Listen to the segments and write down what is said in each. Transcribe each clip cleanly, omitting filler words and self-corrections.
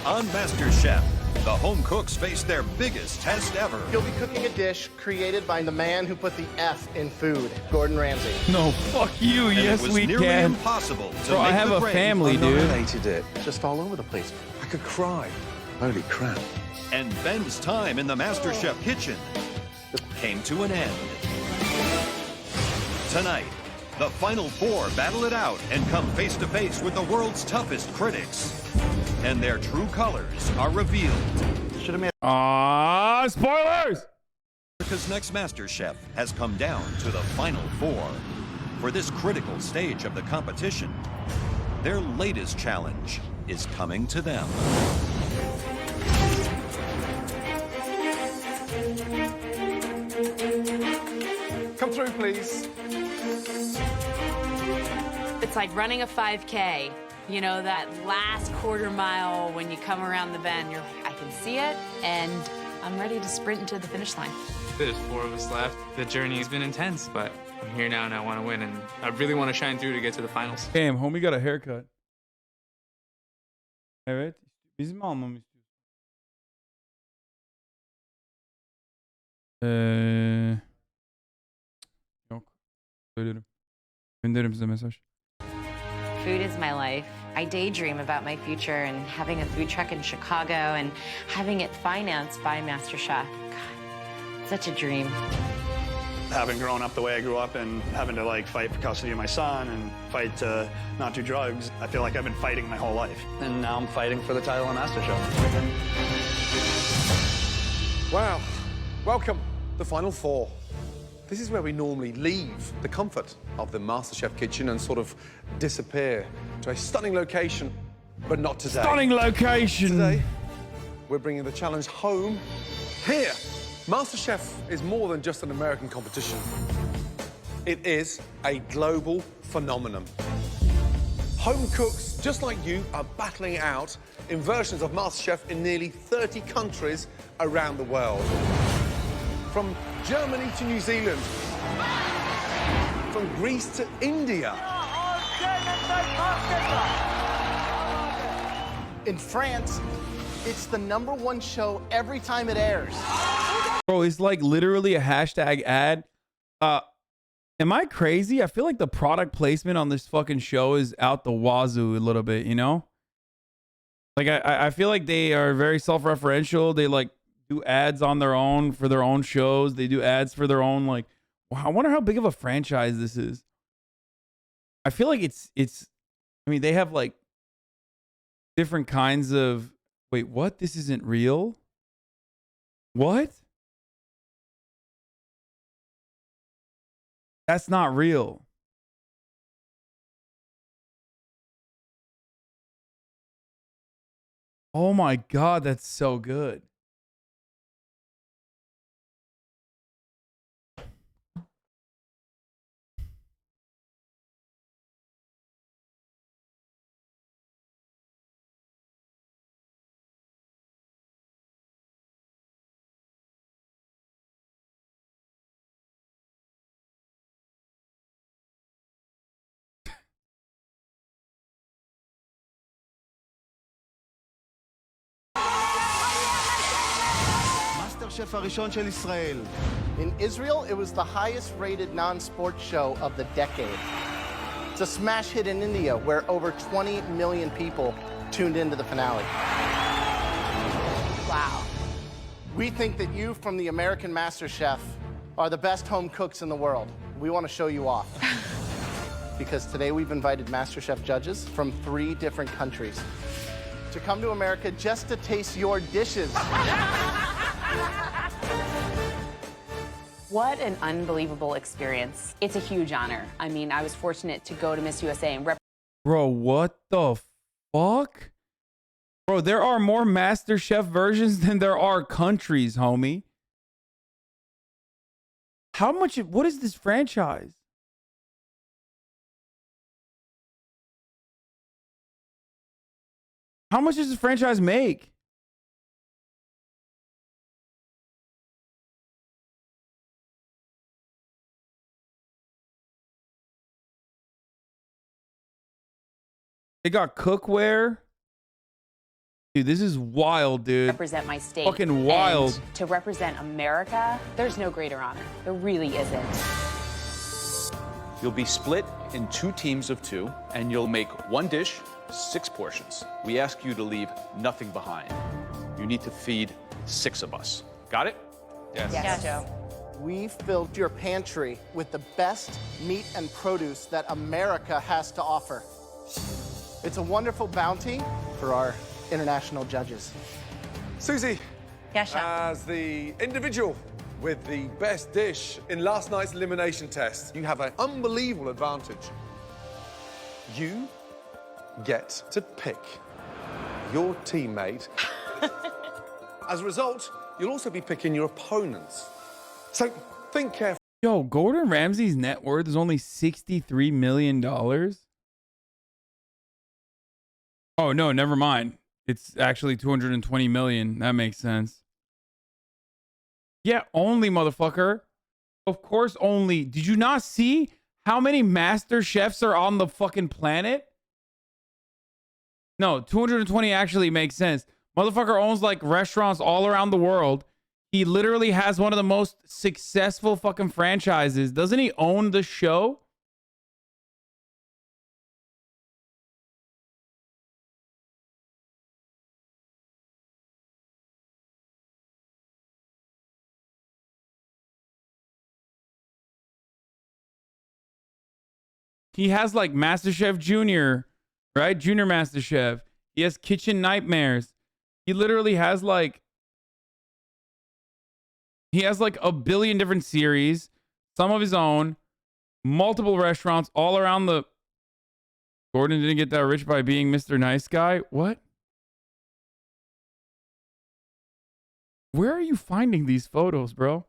On MasterChef, the home cooks face their biggest test ever. You'll be cooking a dish created by the man who put the F in food, Gordon Ramsay. No, fuck you. And Yes, it was we nearly can. impossible to Bro, make I have the a grade. family, dude. Nominated it. Just all over the place. I could cry. Holy crap. And Ben's time in the MasterChef kitchen came to an end. Tonight, the final four battle it out and come face to face with the world's toughest critics. And their true colors are revealed. Should have made Spoilers! America's Next MasterChef has come down to the final four. For this critical stage of the competition, their latest challenge is coming to them. Come through, please. It's like running a 5K. You know, that last quarter mile when you come around the bend, you're like, I can see it, and I'm ready to sprint into the finish line. There's 4 of us left. The journey has been intense, but I'm here now and I want to win, and I really want to shine through to get to the finals. Damn, homie got a haircut. Evet. Biz mi almamı istiyorsun? Yok. Söylerim. Gönderirim size mesaj. Food is my life. I daydream about my future and having a food truck in Chicago and having it financed by MasterChef. God, such a dream. Having grown up the way I grew up and having to like fight for custody of my son and fight to not do drugs, I feel like I've been fighting my whole life. And now I'm fighting for the title of MasterChef. Wow. Welcome, the final four. This is where we normally leave the comfort of the MasterChef kitchen and sort of disappear to a stunning location, but not today. Stunning location! Today, we're bringing the challenge home here. MasterChef is more than just an American competition. It is a global phenomenon. Home cooks, just like you, are battling it out in versions of MasterChef in nearly 30 countries around the world. From Germany to New Zealand, from Greece to India. In France, it's the #1 show every time it airs. Bro, it's like literally a hashtag ad. Am I crazy? I feel like the product placement on this fucking show is out the wazoo a little bit, you know? Like, I feel like they are very self-referential. They, like, do ads on their own for their own shows. They do ads for their own, like, wow, I wonder how big of a franchise this is. I feel like it's, I mean, they have, like, different kinds of, wait, what? This isn't real? What? That's not real. Oh my God, that's so good. MasterChef הראשון של ישראל. In Israel, it was the highest rated non-sports show of the decade. It's a smash hit in India where over 20 million people tuned into the finale. Wow. We think that you from the American MasterChef are the best home cooks in the world. We want to show you off. Because today we've invited MasterChef judges from 3 different countries to come to America just to taste your dishes. What an unbelievable experience. It's a huge honor. I mean, I was fortunate to go to Miss USA and Bro, what the fuck? Bro, there are more MasterChef versions than there are countries, homie. How much, what is this franchise? How much does this franchise make? They got cookware. Dude, this is wild, dude. Represent my state. Fucking wild. And to represent America, there's no greater honor. There really isn't. You'll be split in 2 teams of 2, and you'll make 1 dish, 6 portions. We ask you to leave nothing behind. You need to feed 6 of us. Got it? Yes, Joe. We filled your pantry with the best meat and produce that America has to offer. It's a wonderful bounty for our international judges. Susie, Yes, chef. as the individual with the best dish in last night's elimination test, you have an unbelievable advantage. You get to pick your teammate. As a result, you'll also be picking your opponents. So think carefully. Yo, Gordon Ramsay's net worth is only $63 million. Oh, no, never mind. It's actually 220 million. That makes sense. Yeah, only, motherfucker. Of course, only. Did you not see how many master chefs are on the fucking planet? No, 220 actually makes sense. Motherfucker owns like restaurants all around the world. He literally has one of the most successful fucking franchises. Doesn't he own the show? He has like MasterChef Junior, right? Junior MasterChef. He has Kitchen Nightmares. He literally has like a billion different series, some of his own, multiple restaurants all around the... Gordon didn't get that rich by being Mr. Nice Guy? What? Where are you finding these photos, bro?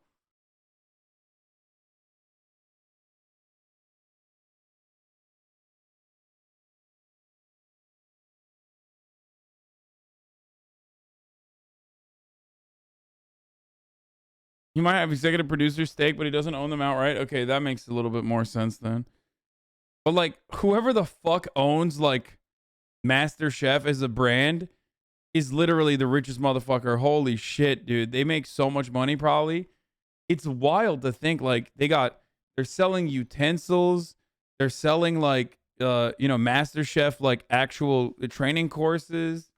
He might have executive producer stake, but he doesn't own them outright. Okay, that makes a little bit more sense then. But like, whoever the fuck owns like MasterChef as a brand is literally the richest motherfucker. Holy shit, dude. They make so much money probably. It's wild to think like they're selling utensils. They're selling like, MasterChef, like actual training courses.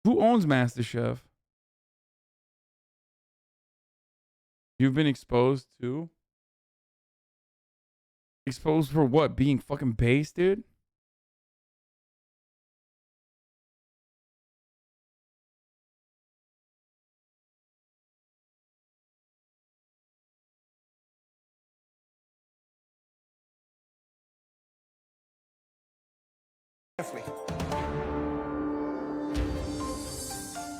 Who owns MasterChef? You've been exposed to? Exposed for what? Being fucking base, dude?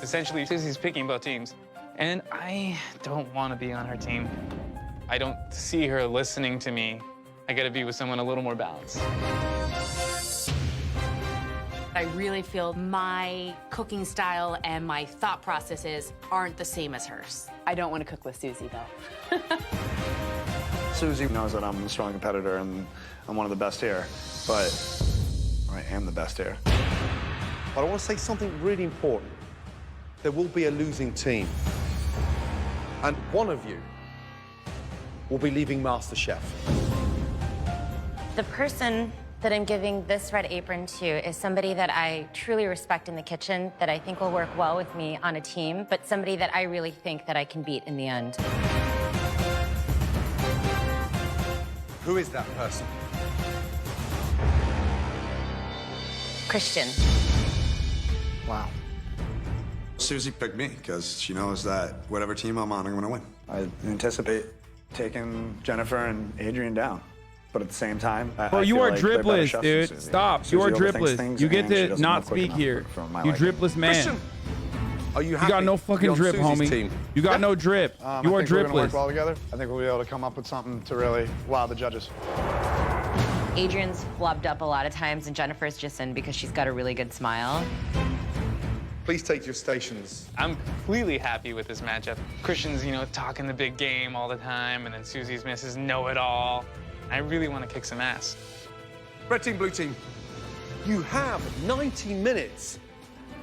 Essentially, Susie's picking both teams, and I don't want to be on her team. I don't see her listening to me. I gotta be with someone a little more balanced. I really feel my cooking style and my thought processes aren't the same as hers. I don't want to cook with Susie, though. Susie knows that I'm a strong competitor and I'm one of the best here, but I am the best here. But I want to say something really important. There will be a losing team. And one of you will be leaving MasterChef. The person that I'm giving this red apron to is somebody that I truly respect in the kitchen, that I think will work well with me on a team, but somebody that I really think that I can beat in the end. Who is that person? Christian. Wow. Susie picked me because she knows that whatever team I'm on, I'm going to win. I anticipate taking Jennifer and Adrian down. But at the same time, Bro, you are dripless, dude. Stop. You are dripless. You get to not speak here. You dripless man. Christian, are you happy? You got no fucking to be on drip, Susie's homie. team? You got no drip. You are I think we're gonna work dripless. well together. I think we'll be able to come up with something to really wow the judges. Adrian's flubbed up a lot of times, and Jennifer's just in because she's got a really good smile. Please take your stations. I'm completely happy with this matchup. Christian's, talking the big game all the time, and then Susie's Mrs. Know-It-All. I really want to kick some ass. Red team, blue team. You have 90 minutes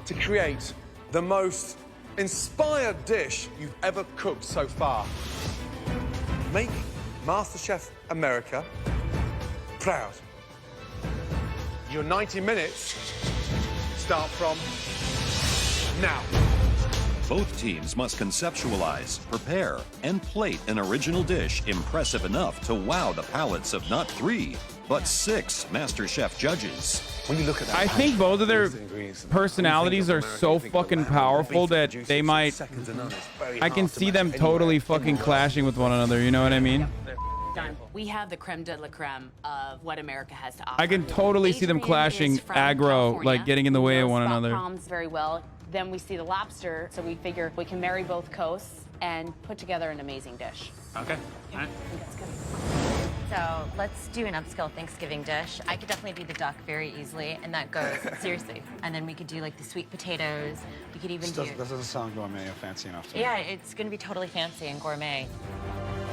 to create the most inspired dish you've ever cooked so far. Make MasterChef America proud. Your 90 minutes start from now. Both teams must conceptualize, prepare, and plate an original dish impressive enough to wow the palates of not 3, but 6 MasterChef judges. When you look at that, I think both of their personalities are so fucking powerful that they might. I can see them totally fucking clashing with one another. You know what I mean? Done. We have the creme de la creme of what America has to offer. I can totally see them Adrian clashing is from aggro, California. like getting in the way of one Spot another. Palms very well. Then we see the lobster, so we figure we can marry both coasts and put together an amazing dish. Okay. All right. I think that's good. So let's do an upscale Thanksgiving dish. I could definitely be the duck very easily, and that goes seriously. And then we could do like the sweet potatoes. We could even do. That doesn't sound gourmet or fancy enough to me. Yeah, it's gonna be totally fancy and gourmet.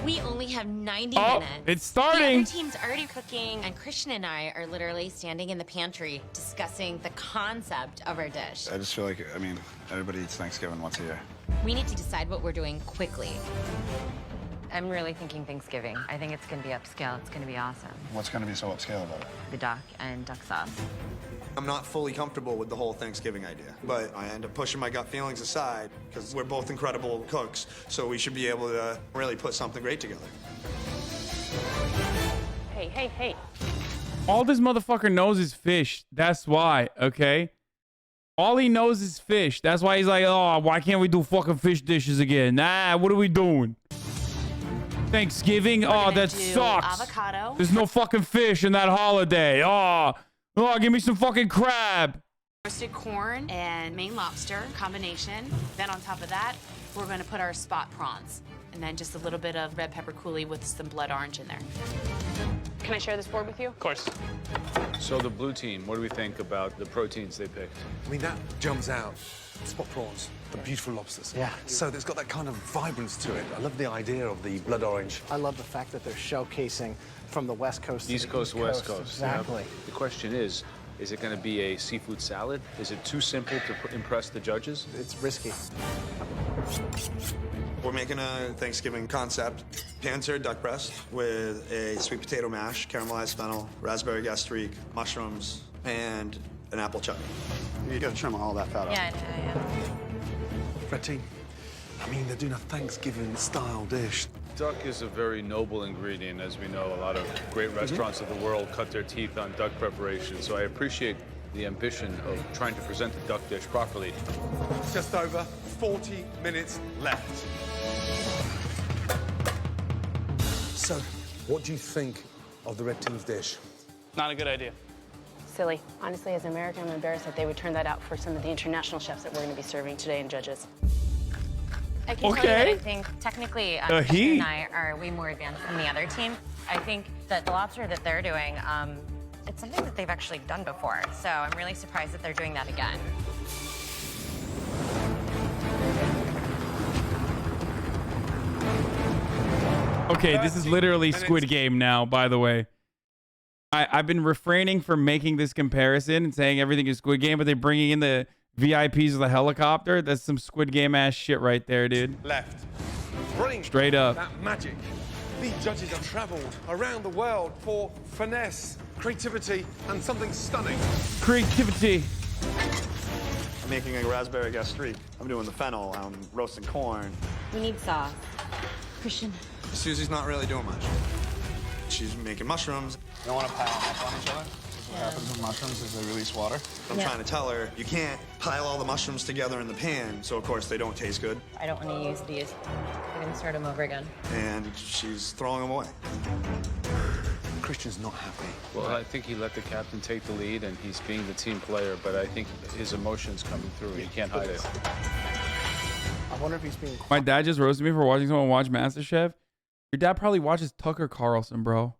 We only have 90 Oh, minutes. it's The starting. other team's already cooking, and Christian and I are literally standing in the pantry discussing the concept of our dish. I just feel like, I mean, everybody eats Thanksgiving once a year. We need to decide what we're doing quickly. I'm really thinking Thanksgiving. I think it's gonna be upscale. It's gonna be awesome. What's going to be so upscale about it? The duck and duck sauce. I'm not fully comfortable with the whole Thanksgiving idea, but I end up pushing my gut feelings aside because we're both incredible cooks, so we should be able to really put something great together. Hey, hey, hey. All this motherfucker knows is fish. That's why, okay? All he knows is fish. That's why he's like, oh, why can't we do fucking fish dishes again? Nah, what are we doing? Thanksgiving? Oh, that sucks. Avocado. There's no fucking fish in that holiday. Oh, give me some fucking crab. Roasted corn and Maine lobster combination. Then on top of that, we're going to put our spot prawns. And then just a little bit of red pepper coulis with some blood orange in there. Can I share this board with you? Of course. So the blue team, what do we think about the proteins they picked? I mean, that jumps out. Spot prawns, the beautiful lobsters. Yeah. So it's got that kind of vibrance to it. I love the idea of the blood orange. I love the fact that they're showcasing from the West Coast to East the Coast, East West Coast. Exactly. The question is it going to be a seafood salad? Is it too simple to impress the judges? It's risky. We're making a Thanksgiving concept, pan-seared duck breast with a sweet potato mash, caramelized fennel, raspberry gastrique, mushrooms, and an apple chutney. You got to trim all that fat off. Yeah, I know. Red team, I mean, they're doing a Thanksgiving-style dish. Duck is a very noble ingredient. As we know, a lot of great restaurants of the world cut their teeth on duck preparation. So I appreciate the ambition of trying to present the duck dish properly. Just over 40 minutes left. So, what do you think of the red team's dish? Not a good idea. Silly. Honestly, as an American, I'm embarrassed that they would turn that out for some of the international chefs that we're going to be serving today and judges. I can tell you that I think technically Christian he. and I are way more advanced than the other team. I think that the lobster that they're doing, it's something that they've actually done before. So I'm really surprised that they're doing that again. Okay, this is literally Squid Game now, by the way. I've been refraining from making this comparison and saying everything is Squid Game, but they're bringing in the VIPs of the helicopter. That's some Squid Game ass shit right there, dude. Left. Bring Straight up. that magic. These judges have traveled around the world for finesse, creativity, and something stunning. Creativity. I'm making a raspberry gastrique. I'm doing the fennel. I'm roasting corn. We need sauce. Christian. Susie's not really doing much. She's making mushrooms. You don't want to pile them up on each other? What happens with mushrooms is they release water. I'm trying to tell her, you can't pile all the mushrooms together in the pan, so of course they don't taste good. I don't want to use these. I'm going to start them over again. And she's throwing them away. Christian's not happy. Well, I think he let the captain take the lead, and he's being the team player, but I think his emotions coming through. He can't hide it. I wonder if he's being My dad just roasted me for watching someone watch MasterChef. Your dad probably watches Tucker Carlson, bro.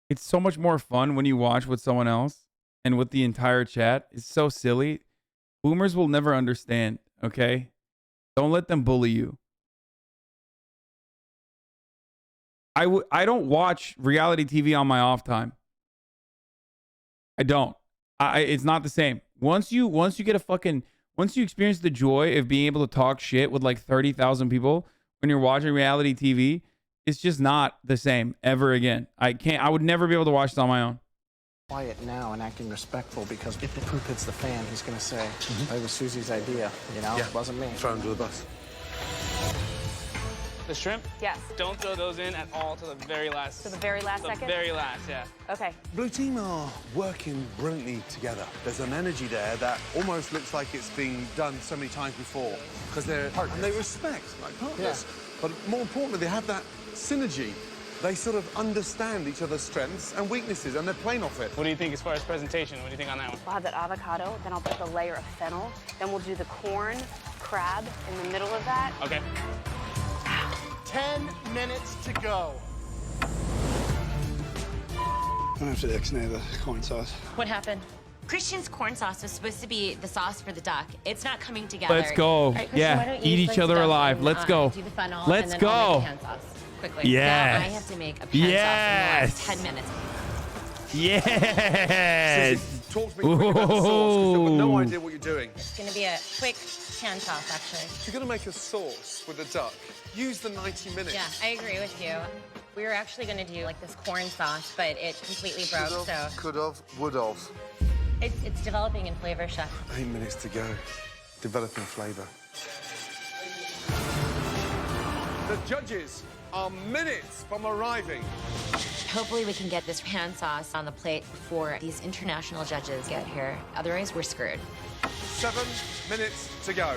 It's so much more fun when you watch with someone else and with the entire chat. It's so silly. Boomers will never understand, okay? Don't let them bully you. I don't watch reality TV on my off time. I don't. It's not the same. Once you experience the joy of being able to talk shit with like 30,000 people when you're watching reality TV, it's just not the same ever again. I would never be able to watch it on my own. Quiet now and acting respectful, because if the poop hits the fan, he's going to say, it was Susie's idea, you know? It wasn't me. Throw him to the bus. The shrimp? Yes. Don't throw those in at all to the very last. To the very last second? The very last, yeah. Okay. Blue team are working brilliantly together. There's an energy there that almost looks like it's been done so many times before, because they're partners. And they respect like partners. Yeah. But more importantly, they have that synergy. They sort of understand each other's strengths and weaknesses, and they're playing off it. What do you think as far as presentation? What do you think on that one? We'll have that avocado, then I'll put the layer of fennel, then we'll do the corn, crab in the middle of that. Okay. 10 minutes to go. I'm gonna have to ixnay the corn sauce. What happened? Christian's corn sauce was supposed to be the sauce for the duck. It's not coming together. Let's go. All right, Christian, why Yeah, don't you eat each slice the other duck alive. and, Let's go. Do the funnel, Let's and then I'll make go. the pan sauce quickly. Yes. Now I have to make a pan sauce in the last 10 minutes. Yes. Susie, talk to me quickly about the sauce, because they've got no idea what you're doing. It's gonna be a quick pan sauce, actually. If you're going to make a sauce with the duck, use the 90 minutes. Yeah, I agree with you. We were actually gonna do like this corn sauce, but it completely broke, so. Could've, would've. It's developing in flavor, chef. 8 minutes to go. Developing flavor. The judges are minutes from arriving. Hopefully we can get this pan sauce on the plate before these international judges get here. Otherwise, we're screwed. 7 minutes to go.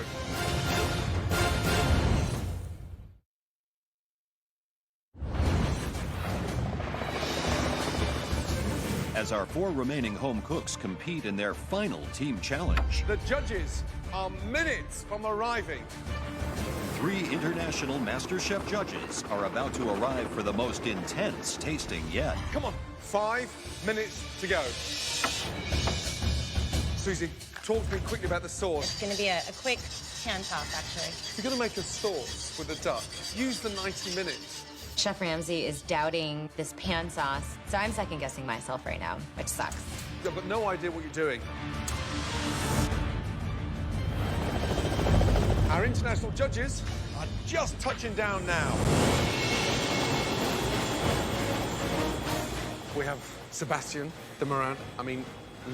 As our 4 remaining home cooks compete in their final team challenge, The judges are minutes from arriving. 3 international MasterChef judges are about to arrive for the most intense tasting yet. Come on, 5 minutes to go. Susie, talk to me quickly about the sauce. It's gonna be a quick pan sauce, actually. If you're going to make a sauce with the duck, use the 90 minutes. Chef Ramsay is doubting this pan sauce, so I'm second guessing myself right now, which sucks. I've got no idea what you're doing. Our international judges are just touching down now. We have Sebastian de Moran. I mean,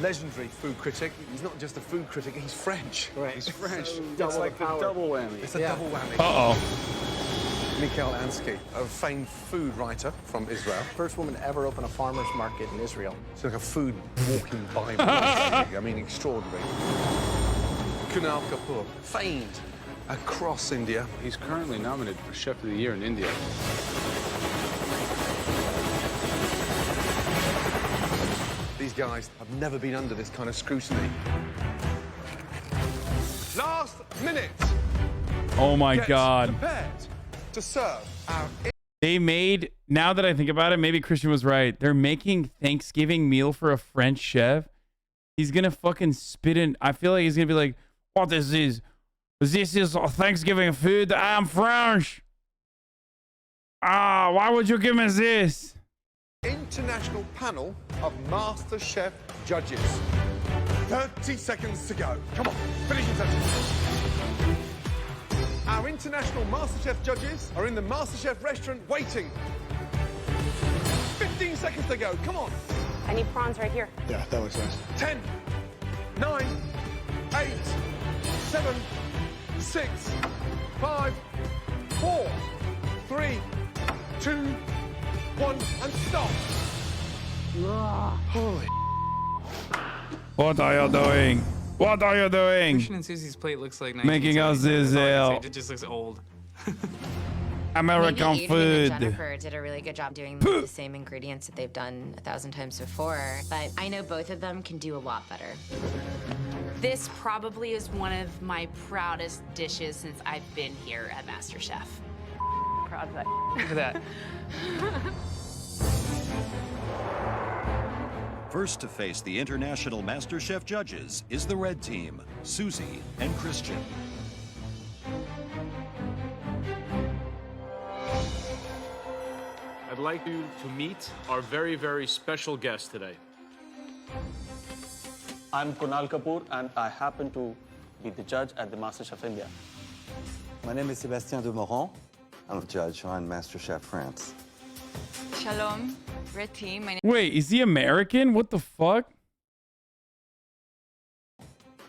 legendary food critic. He's not just a food critic, he's French. Right. He's French. So It's like the double whammy. It's a double whammy. Mikhail Ansky, a famed food writer from Israel. First woman to ever open a farmer's market in Israel. It's like a food walking Bible. I mean, extraordinary. Kunal Kapoor, famed across India. He's currently nominated for Chef of the Year in India. These guys have never been under this kind of scrutiny. Last minute. Oh my Get God. prepared to serve our... They made, now that I think about it, maybe Christian was right. They're making Thanksgiving meal for a French chef. He's going to fucking spit in. I feel like he's going to be like, what is this? This is Thanksgiving food. I'm French. Why would you give me this? International panel of MasterChef judges. 30 seconds to go. Come on, finish your sentence. Our international MasterChef judges are in the MasterChef restaurant waiting. 15 seconds to go. Come on. I need prawns right here. Yeah, that looks nice. 10, 9, 8, 7, 6, 5, 4, 3, 2, 1, and stop. Holy. What are you doing? What are you doing? Christian and Susie's plate looks like Making us 1970s. That's all I can Zizzle. say. It just looks old. American Maybe Adrian and food. Jennifer did a really good job doing the same ingredients that they've done 1,000 times before, but I know both of them can do a lot better. This probably is one of my proudest dishes since I've been here at MasterChef. Proud of it. Look at that. First to face the international MasterChef judges is the red team, Susie and Christian. I'd like you to meet our very, very special guest today. I'm Kunal Kapoor, and I happen to be the judge at the MasterChef India. My name is Sébastien de Moron. I'm a judge on MasterChef France. Shalom, red team. Wait, is he American? What the fuck?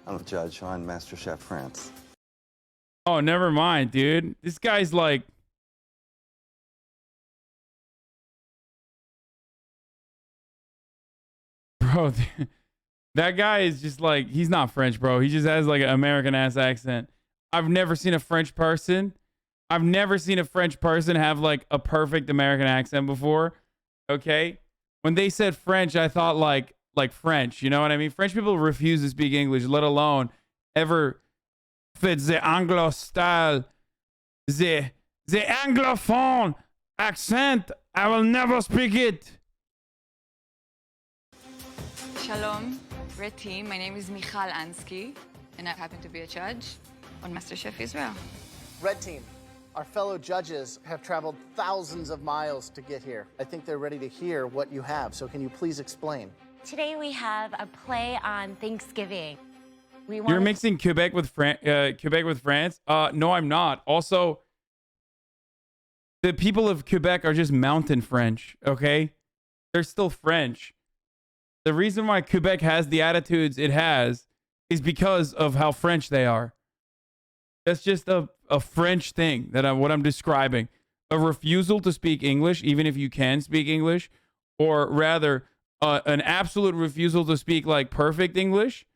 I'm a judge on MasterChef France. Oh, never mind, dude. This guy's like... Bro, that guy is just like... He's not French, bro. He just has like an American-ass accent. I've never seen a French person... I've never seen a French person have like a perfect American accent before. Okay? When they said French, I thought like French. You know what I mean? French people refuse to speak English, let alone ever fit the Anglo style, the Anglophone accent. I will never speak it. Shalom, red team. My name is Michal Ansky, and I happen to be a judge on MasterChef Israel. Red team, our fellow judges have traveled thousands of miles to get here. I think they're ready to hear what you have, so can you please explain? Today we have a play on Thanksgiving. You're mixing Quebec with France? No, I'm not. Also, the people of Quebec are just mountain French, okay? They're still French. The reason why Quebec has the attitudes it has is because of how French they are. That's just a French thing what I'm describing. A refusal to speak English, even if you can speak English, or rather, an absolute refusal to speak like perfect English.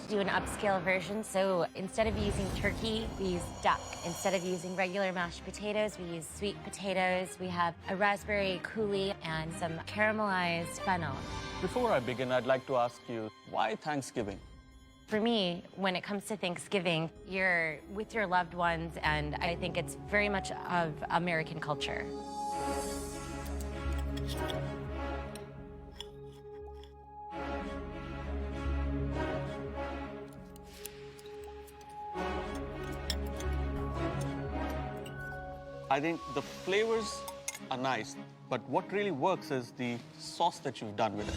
Do an upscale version, so instead of using turkey, we use duck. Instead of using regular mashed potatoes, we use sweet potatoes. We have a raspberry coulis and some caramelized fennel. Before I begin, I'd like to ask you, why Thanksgiving? For me, when it comes to Thanksgiving, you're with your loved ones, and I think it's very much of American culture. I think the flavors are nice, but what really works is the sauce that you've done with it.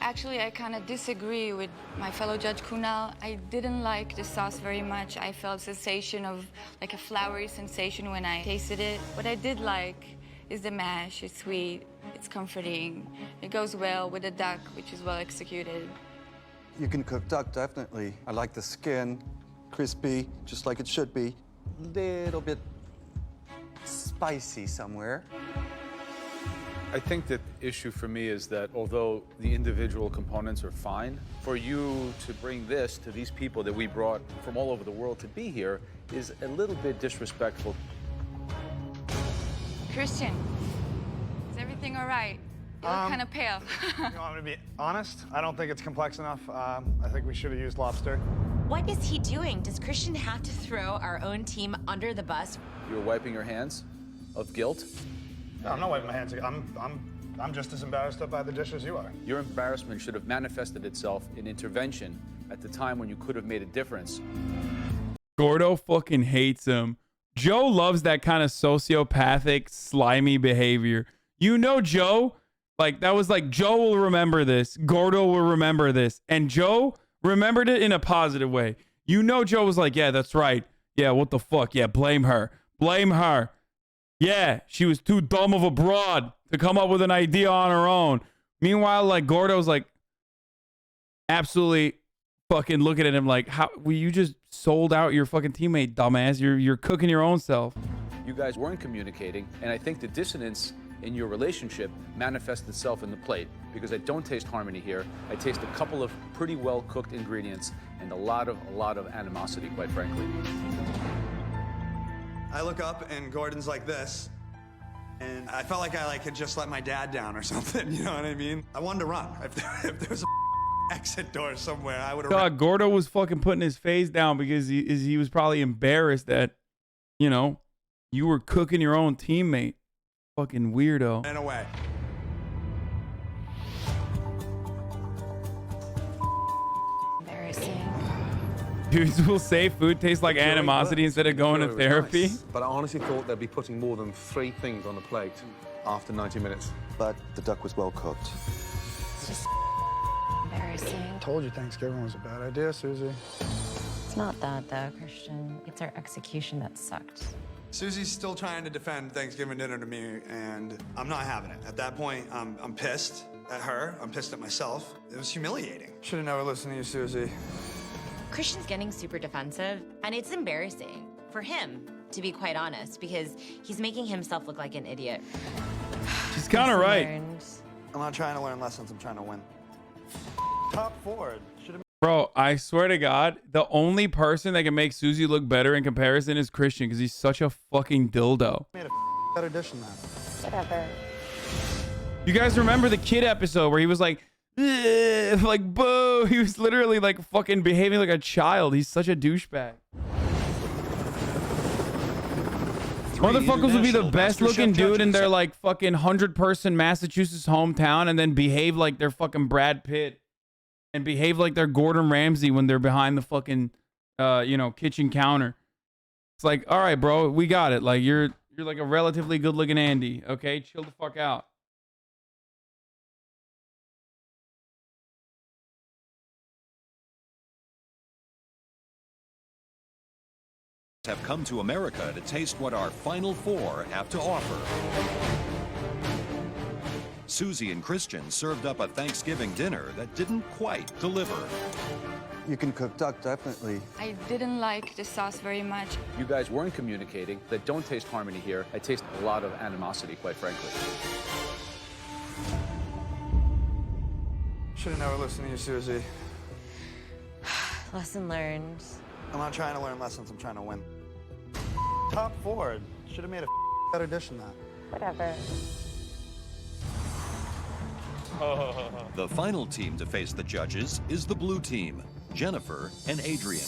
Actually, I kind of disagree with my fellow judge Kunal. I didn't like the sauce very much. I felt a sensation of like a floury sensation when I tasted it. What I did like is the mash. It's sweet, it's comforting. It goes well with the duck, which is well executed. You can cook duck, definitely. I like the skin, crispy, just like it should be. Little bit spicy somewhere. I think the issue for me is that although the individual components are fine, for you to bring this to these people that we brought from all over the world to be here is a little bit disrespectful. Christian, is everything all right? You look kind of pale. You want me to be honest? I don't think it's complex enough. I think we should have used lobster. What is he doing? Does Christian have to throw our own team under the bus? You're wiping your hands of guilt? No, I'm not wiping my hands. I'm just as embarrassed by the dish as you are. Your embarrassment should have manifested itself in intervention at the time when you could have made a difference. Gordo fucking hates him. Joe loves that kind of sociopathic, slimy behavior. You know Joe? Like, that was like, Joe will remember this. Gordo will remember this. And Joe remembered it in a positive way. You know Joe was like, yeah, that's right. Yeah, what the fuck? Yeah, blame her. Blame her. Yeah, she was too dumb of a broad to come up with an idea on her own. Meanwhile, like, Gordo's like absolutely fucking looking at him like, how well, you just sold out your fucking teammate, dumbass. You're cooking your own self. You guys weren't communicating, and I think the dissonance in your relationship manifests itself in the plate, because I don't taste harmony here. I taste a couple of pretty well cooked ingredients and a lot of animosity, quite frankly. I look up and Gordon's like this, and I felt like I had just let my dad down or something. You know what I mean? I wanted to run. If there was a exit door somewhere, I would have. God, Gordo was fucking putting his face down because he was probably embarrassed that, you know, you were cooking your own teammate. Fucking weirdo. In a way. Embarrassing. Dudes will say food tastes like animosity instead of going to therapy. Nice, but I honestly thought they'd be putting more than 3 things on the plate after 90 minutes. But the duck was well cooked. It's just embarrassing. Told you Thanksgiving was a bad idea, Susie. It's not that, though, Christian. It's our execution that sucked. Susie's still trying to defend Thanksgiving dinner to me, and I'm not having it. At that point, I'm pissed at her. I'm pissed at myself. It was humiliating. Should have never listened to you, Susie. Christian's getting super defensive, and it's embarrassing for him, to be quite honest, because he's making himself look like an idiot. She's kind of right. I'm not trying to learn lessons, I'm trying to win. Top forward. Bro, I swear to God, the only person that can make Susie look better in comparison is Christian because he's such a fucking dildo. Made a better dish than that. Whatever. You guys remember the kid episode where he was like, "Ugh," like, boo. He was literally like fucking behaving like a child. He's such a douchebag. Motherfuckers would be the best looking dude in their like fucking 100-person Massachusetts hometown and then behave like they're fucking Brad Pitt and behave like they're Gordon Ramsay when they're behind the fucking kitchen counter. It's like, all right, bro, we got it. Like you're like a relatively good looking Andy. Okay, chill the fuck out. Have come to America to taste what our final four have to offer. Susie and Christian served up a Thanksgiving dinner that didn't quite deliver. You can cook duck, definitely. I didn't like the sauce very much. You guys weren't communicating. That don't taste harmony here. I taste a lot of animosity, quite frankly. Should have never listened to you, Susie. Lesson learned. I'm not trying to learn lessons, I'm trying to win. Top forward. Should have made a better dish than that. Whatever. The final team to face the judges is the blue team, Jennifer and Adrian.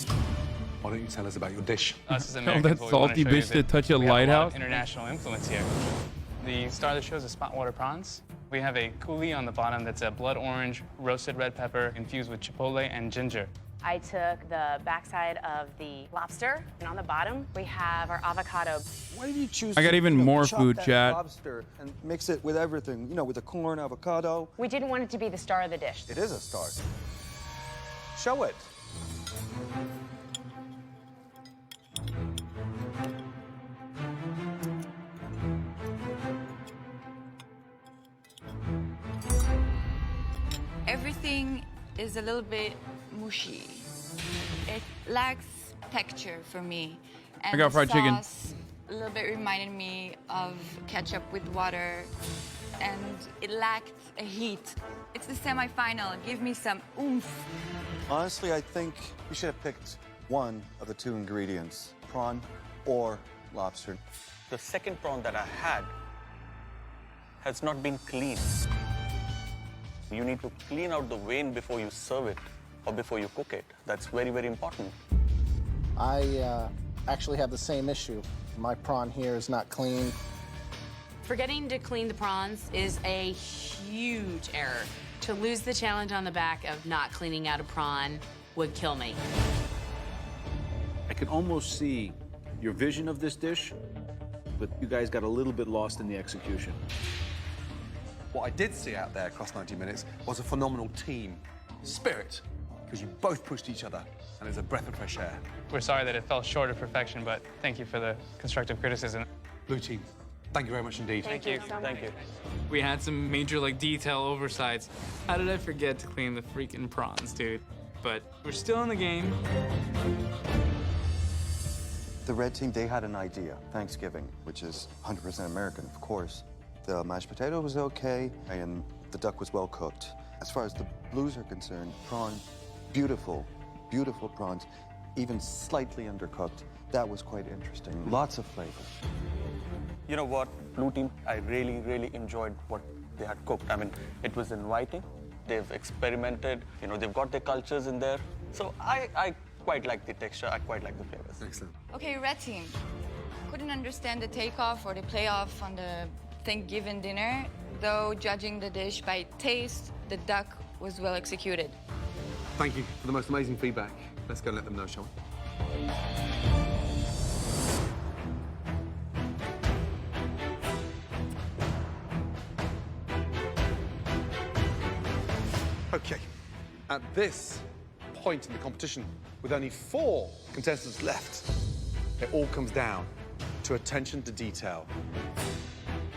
Why don't you tell us about your dish? Us as Oh, Americans, that what we wanna salty show you bitch is that touch a we have lot of lighthouse? international influence here. The star of the show is the spot water prawns. We have a coulis on the bottom that's a blood orange, roasted red pepper infused with chipotle and ginger. I took the backside of the lobster, and on the bottom, we have our avocado. Why did you choose I got to, even you know, more chop food, that chat. lobster and mix it with everything, you know, with the corn, avocado? We didn't want it to be the star of the dish. It is a star. Show it. Everything is a little bit mushy. It lacks texture for me. And I got the fried chicken. sauce a little bit reminded me of ketchup with water, and it lacked a heat. It's the semifinal. Give me some oomph. Honestly, I think you should have picked one of the two ingredients, prawn or lobster. The second prawn that I had has not been cleaned. You need to clean out the vein before you serve it or before you cook it. That's very, very important. I actually have the same issue. My prawn here is not clean. Forgetting to clean the prawns is a huge error. To lose the challenge on the back of not cleaning out a prawn would kill me. I can almost see your vision of this dish, but you guys got a little bit lost in the execution. What I did see out there across 90 minutes was a phenomenal team spirit, because you both pushed each other, and it's a breath of fresh air. We're sorry that it fell short of perfection, but thank you for the constructive criticism. Blue team, thank you very much indeed. Thank you. Thank you. We had some major detail oversights. How did I forget to clean the freaking prawns, dude? But we're still in the game. The red team, they had an idea. Thanksgiving, which is 100% American, of course. The mashed potato was okay, and the duck was well cooked. As far as the blues are concerned, prawn, beautiful, beautiful prawns, even slightly undercooked. That was quite interesting. Lots of flavor. You know what, Blue Team, I really, really enjoyed what they had cooked. I mean, it was inviting. They've experimented. You know, they've got their cultures in there. So I quite like the texture. I quite like the flavors. Excellent. Okay, red team. Couldn't understand the takeoff or the playoff on the Thanksgiving dinner, though judging the dish by taste, the duck was well executed. Thank you for the most amazing feedback. Let's go and let them know, shall we? Okay, at this point in the competition, with only 4 contestants left, it all comes down to attention to detail.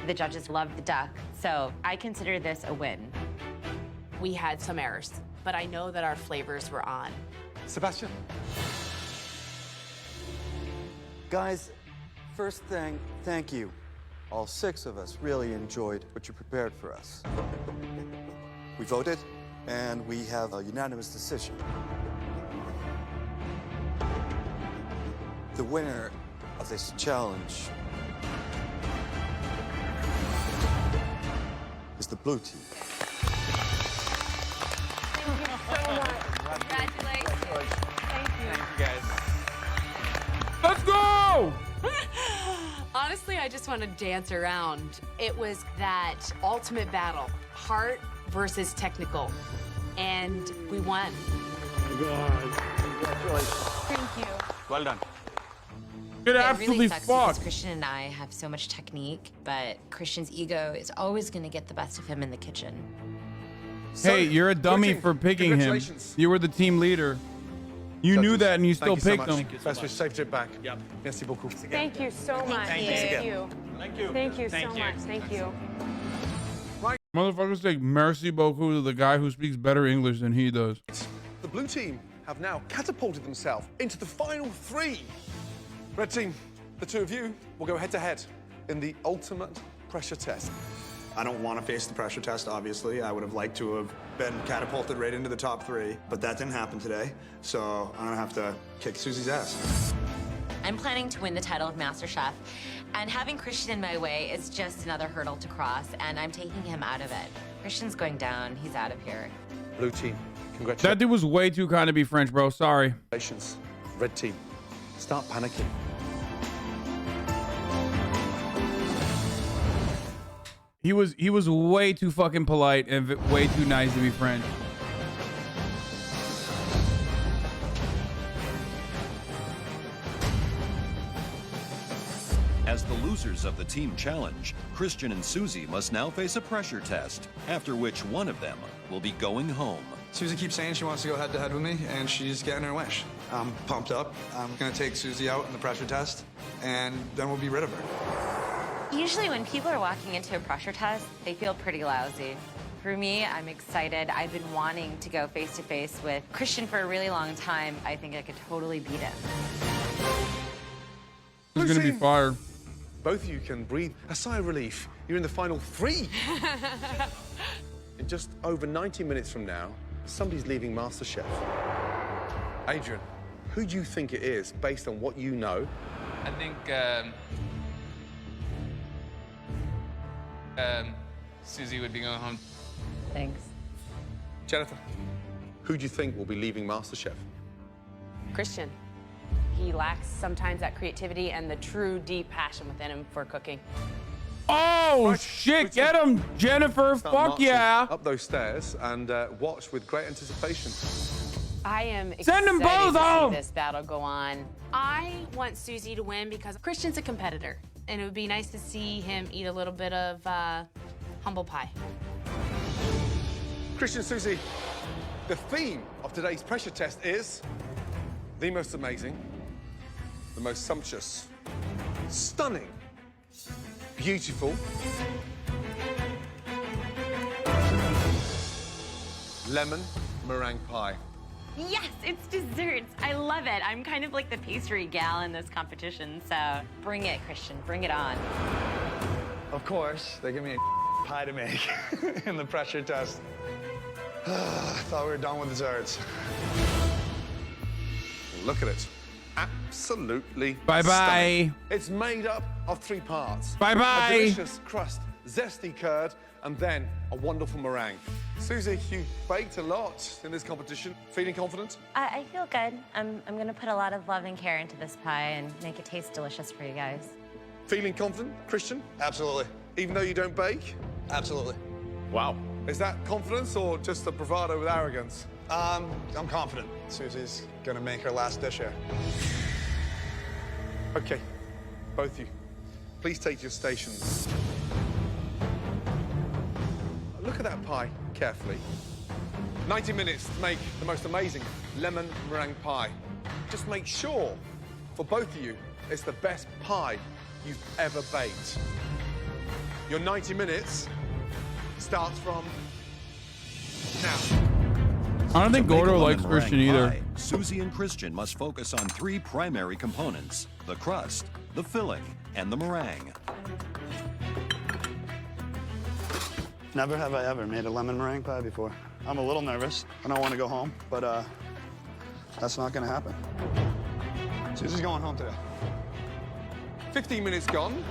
The judges love the duck, so I consider this a win. We had some errors, but I know that our flavors were on. Sebastian? Guys, first thing, thank you. All 6 of us really enjoyed what you prepared for us. We voted, and we have a unanimous decision. The winner of this challenge is the blue team. Thank you so much. Congratulations. Thank you. Thank you, guys. Let's go! Honestly, I just want to dance around. It was that ultimate battle, heart versus technical, and we won. Thank you. Well done. It It absolutely really sucks because fucked. Christian and I have so much technique, but Christian's ego is always going to get the best of him in the kitchen. Hey, you're a dummy for picking him. Congratulations. You were the team leader. You knew that and you still picked him. Best wish, safe trip back. Yep. Merci beaucoup. Thank you so much. Thank you. Thank you. Thank you so much. Thank you. Motherfuckers take merci beaucoup to the guy who speaks better English than he does. The blue team have now catapulted themselves into the final 3. Red team, the 2 of you will go head-to-head in the ultimate pressure test. I don't want to face the pressure test, obviously. I would have liked to have been catapulted right into the top 3, but that didn't happen today. So I'm gonna have to kick Susie's ass. I'm planning to win the title of MasterChef, and having Christian in my way is just another hurdle to cross, and I'm taking him out of it. Christian's going down. He's out of here. Blue team, That congratulations. dude was way too kind to be French, bro. Sorry. Red team, start panicking. He was way too fucking polite and way too nice to be French. As the losers of the team challenge, Christian and Susie must now face a pressure test, after which one of them will be going home. Susie keeps saying she wants to go head-to-head with me, and she's getting her wish. I'm pumped up. I'm gonna take Susie out in the pressure test, and then we'll be rid of her. Usually when people are walking into a pressure test, they feel pretty lousy. For me, I'm excited. I've been wanting to go face-to-face with Christian for a really long time. I think I could totally beat him. He's gonna be fired. Both of you can breathe a sigh of relief. You're in the final 3. In just over 90 minutes from now, somebody's leaving MasterChef. Adrian, who do you think it is based on what you know? I think Susie would be going home. Thanks. Jennifer, who do you think will be leaving MasterChef? Christian. He lacks sometimes that creativity and the true deep passion within him for cooking. Oh, shit. Get him, Jennifer. Start Fuck marching yeah. up those stairs and watch with great anticipation. I am excited Send them both to home. see this battle go on. I want Susie to win because Christian's a competitor, and it would be nice to see him eat a little bit of humble pie. Christian, Susie, the theme of today's pressure test is the most amazing, the most sumptuous, stunning, beautiful, lemon meringue pie. Yes, it's desserts. I love it. I'm kind of like the pastry gal in this competition, so bring it, Christian. Bring it on. Of course, they give me a pie to make in the pressure test. I thought we were done with desserts. Look at it. Absolutely Bye-bye. stunning. It's made up of 3 parts. Bye-bye. A delicious crust, zesty curd, and then a wonderful meringue. Susie, you baked a lot in this competition. Feeling confident? I feel good. I'm going to put a lot of love and care into this pie and make it taste delicious for you guys. Feeling confident, Christian? Absolutely. Even though you don't bake? Absolutely. Wow. Is that confidence or just a bravado with arrogance? I'm confident Susie's gonna make her last dish here. Okay, both of you, please take your stations. Look at that pie carefully. 90 minutes to make the most amazing lemon meringue pie. Just make sure, for both of you, it's the best pie you've ever baked. Your 90 minutes starts from now. I don't think To make a Gordo lemon likes meringue Christian either. pie, Susie and Christian must focus on 3 primary components: the crust, the filling, and the meringue. Never have I ever made a lemon meringue pie before. I'm a little nervous. I don't want to go home, but that's not going to happen. Susie's going home today. 15 minutes gone,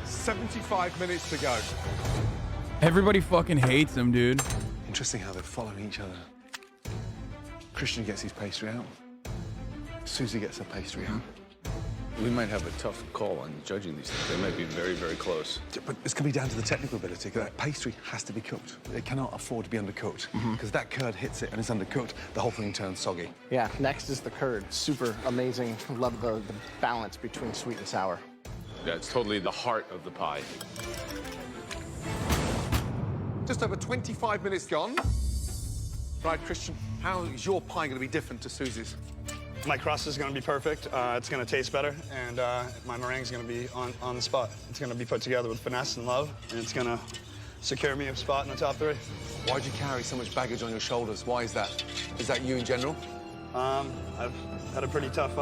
75 minutes to go. Everybody fucking hates him, dude. Interesting how they're following each other. Christian gets his pastry out. Susie gets her pastry out. We might have a tough call on judging these things. They might be very, very close. But it's going to be down to the technical ability. That pastry has to be cooked. It cannot afford to be undercooked. Because that curd hits it and it's undercooked, the whole thing turns soggy. Yeah, next is the curd. Super amazing. Love the balance between sweet and sour. Yeah, it's totally the heart of the pie. Just over 25 minutes gone. Right, Christian, how is your pie going to be different to Susie's? My crust is going to be perfect. It's going to taste better, and my meringue's going to be on the spot. It's going to be put together with finesse and love, and it's going to secure me a spot in the top 3. Why'd you carry so much baggage on your shoulders? Why is that? Is that you in general? I've had a pretty tough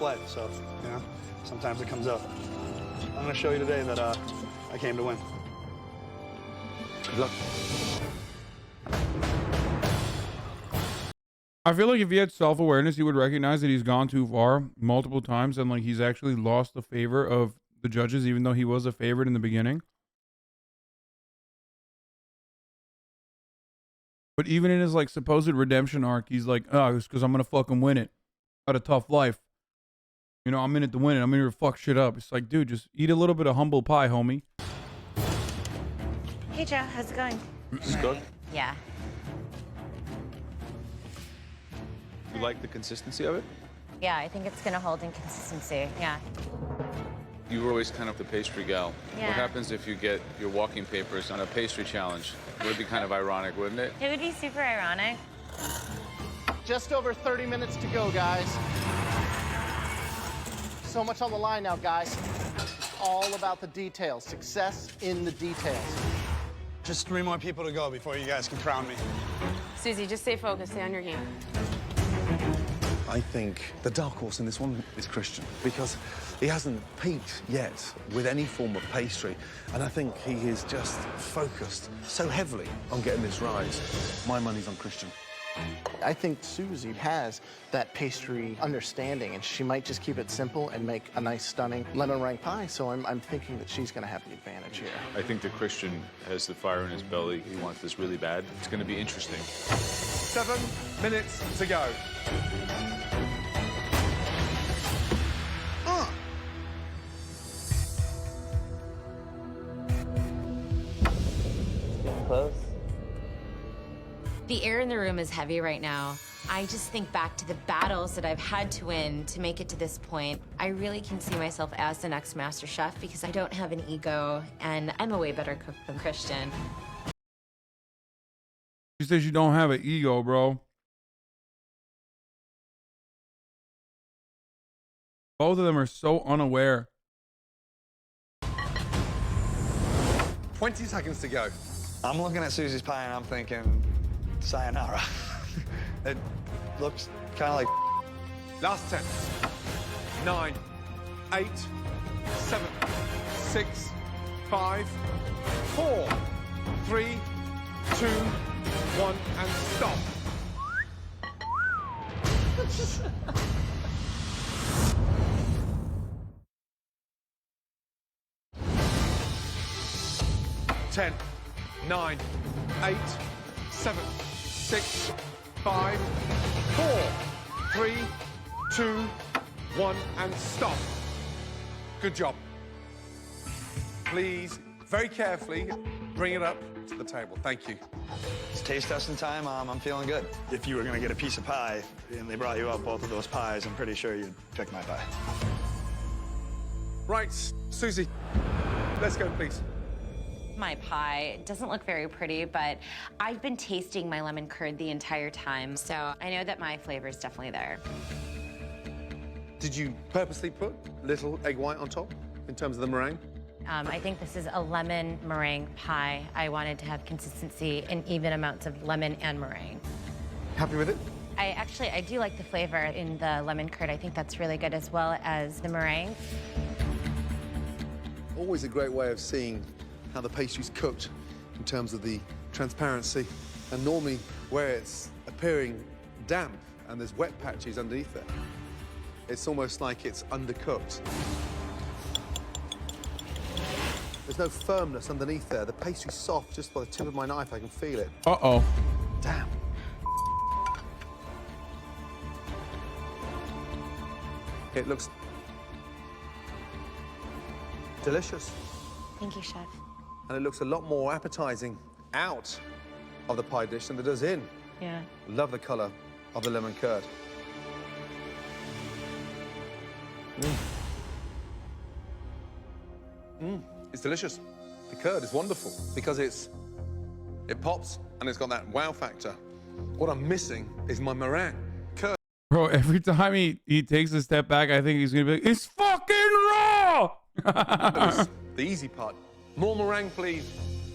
life, so, you know, sometimes it comes out. I'm going to show you today that I came to win. Good luck. I feel like if he had self-awareness, he would recognize that he's gone too far multiple times and like he's actually lost the favor of the judges, even though he was a favorite in the beginning. But even in his like supposed redemption arc, he's like, oh, it's because I'm gonna fucking win it. Got a tough life. You know, I'm in it to win it. I'm in here to fuck shit up. It's like, dude, just eat a little bit of humble pie, homie. Hey, Joe, how's it going? It's good. Yeah. You like the consistency of it? Yeah, I think it's gonna hold in consistency. Yeah. You were always kind of the pastry gal. Yeah. What happens if you get your walking papers on a pastry challenge? It would be kind of ironic, wouldn't it? It would be super ironic. Just over 30 minutes to go, guys. So much on the line now, guys. It's all about the details. Success in the details. Just 3 more people to go before you guys can crown me. Susie, just stay focused, stay on your game. I think the dark horse in this one is Christian, because he hasn't peaked yet with any form of pastry, and I think he is just focused so heavily on getting this rise. My money's on Christian. I think Susie has that pastry understanding, and she might just keep it simple and make a nice, stunning lemon meringue pie, so I'm thinking that she's going to have the advantage here. I think that Christian has the fire in his belly. He wants this really bad. It's going to be interesting. 7 minutes to go. Close. The air in the room is heavy right now. I just think back to the battles that I've had to win to make it to this point. I really can see myself as the next MasterChef because I don't have an ego and I'm a way better cook than Christian. She says you don't have an ego, bro. Both of them are so unaware. 20 seconds to go. I'm looking at Susie's pie and I'm thinking, sayonara. It looks kind of like... Last 10. 9, 8, 7, 6, 5, 4, 3, 2, 1, and stop. Ten, 9, 8, 7, 6, 5, 4, 3, 2, 1, and stop. Good job. Please, very carefully, bring it up to the table. Thank you. It's taste testing time. I'm feeling good. If you were going to get a piece of pie and they brought you out both of those pies, I'm pretty sure you'd pick my pie. Right, Susie, let's go, please. my pie. It doesn't look very pretty, but I've been tasting my lemon curd the entire time, so I know that my flavor is definitely there. Did you purposely put little egg white on top in terms of the meringue? I think this is a lemon meringue pie. I wanted to have consistency in even amounts of lemon and meringue. Happy with it? I do like the flavor in the lemon curd. I think that's really good, as well as the meringue. Always a great way of seeing how the pastry's cooked in terms of the transparency. And normally where it's appearing damp and there's wet patches underneath it, it's almost like it's undercooked. There's no firmness underneath there. The pastry's soft. Just by the tip of my knife, I can feel it. Uh-oh. Damn. It looks delicious. Thank you, Chef. And it looks a lot more appetizing out of the pie dish than it does in. Yeah. Love the color of the lemon curd. It's delicious. The curd is wonderful because it pops and it's got that wow factor. What I'm missing is my meringue. Curd. Bro, every time he takes a step back, I think he's gonna be like, it's fucking raw! The easy part. More meringue, please.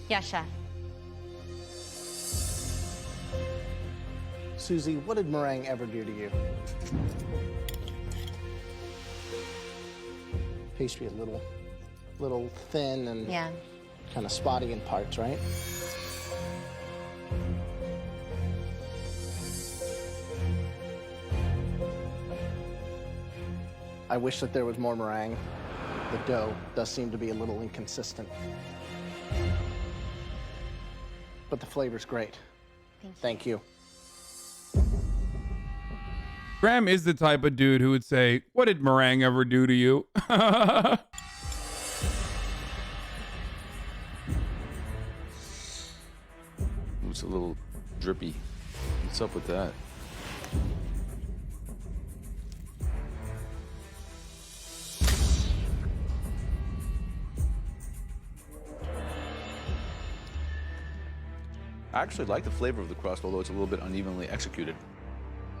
Yeah, Chef. Susie, what did meringue ever do to you? Pastry a little thin and Yeah. kind of spotty in parts, right? I wish that there was more meringue. The dough does seem to be a little inconsistent. But the flavor's great. Thank you. Graham is the type of dude who would say, what did meringue ever do to you? It's a little drippy. What's up with that? I actually like the flavor of the crust, although it's a little bit unevenly executed.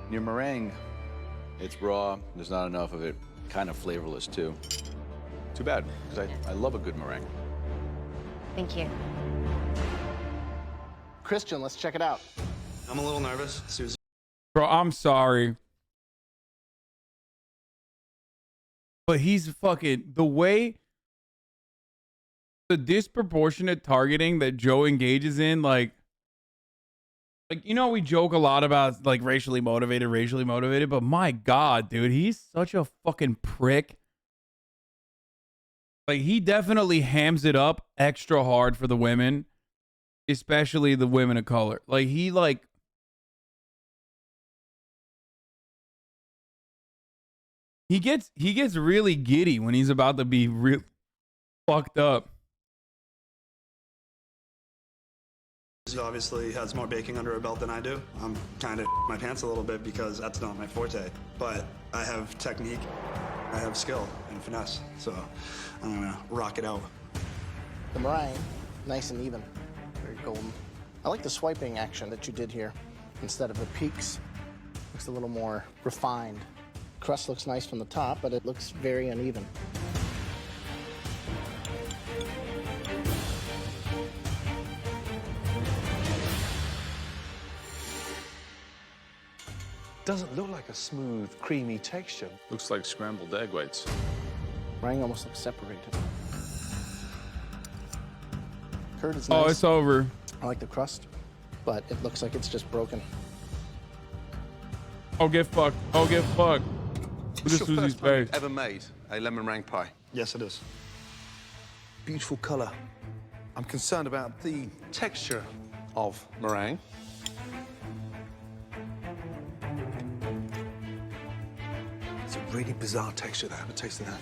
Your meringue, it's raw, there's not enough of it, kind of flavorless too. Too bad, because I love a good meringue. Thank you. Christian, let's check it out. I'm a little nervous, Susie. Bro, I'm sorry. But he's fucking, the way, the disproportionate targeting that Joe engages in, like, you know, we joke a lot about like racially motivated, but my God, dude, he's such a fucking prick. Like, he definitely hams it up extra hard for the women, especially the women of color. Like, he gets really giddy when he's about to be real fucked up. She obviously has more baking under her belt than I do. I'm kind of my pants a little bit because that's not my forte. But I have technique, I have skill and finesse. So I'm gonna rock it out. The meringue, nice and even, very golden. I like the swiping action that you did here instead of the peaks. Looks a little more refined. Crust looks nice from the top, but it looks very uneven. Doesn't look like a smooth, creamy texture. Looks like scrambled egg whites. Meringue almost looks separated. Curd is nice. Oh, it's over. I like the crust, but it looks like it's just broken. Oh, get fucked. Oh, get fucked. Look at Your Susie's first time face. you've ever made a lemon meringue pie? Yes, it is. Beautiful color. I'm concerned about the texture of meringue. It's a really bizarre texture there. Have a taste of that.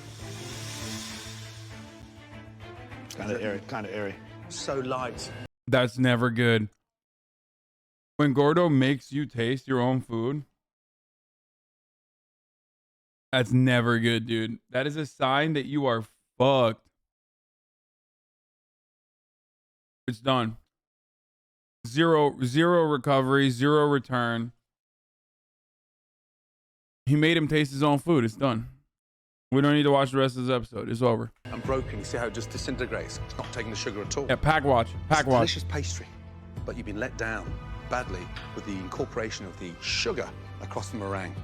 Kind of airy. So light. That's never good. When Gordo makes you taste your own food, that's never good, dude. That is a sign that you are fucked. It's done. Zero recovery, zero return. He made him taste his own food. It's done. We don't need to watch the rest of this episode. It's over. And broken, you see how it just disintegrates? It's not taking the sugar at all. Yeah, pack watch. Pack It's a watch. delicious pastry, but you've been let down badly with the incorporation of the sugar across the meringue.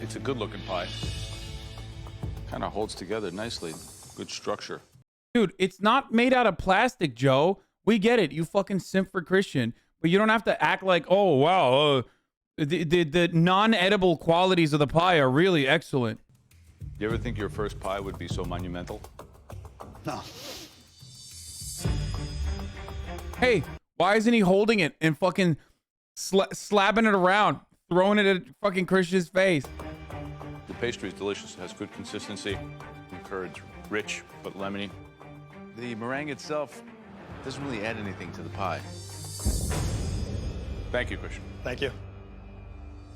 It's a good-looking pie. Kind of holds together nicely. Good structure. Dude, it's not made out of plastic, Joe. We get it. You fucking simp for Christian. But you don't have to act like, oh, wow, the non-edible qualities of the pie are really excellent. You ever think your first pie would be so monumental? No. Hey, why isn't he holding it and fucking slapping it around, throwing it at fucking Christian's face? The pastry is delicious. It has good consistency. The curds rich but lemony. The meringue itself doesn't really add anything to the pie. Thank you, Christian. Thank you.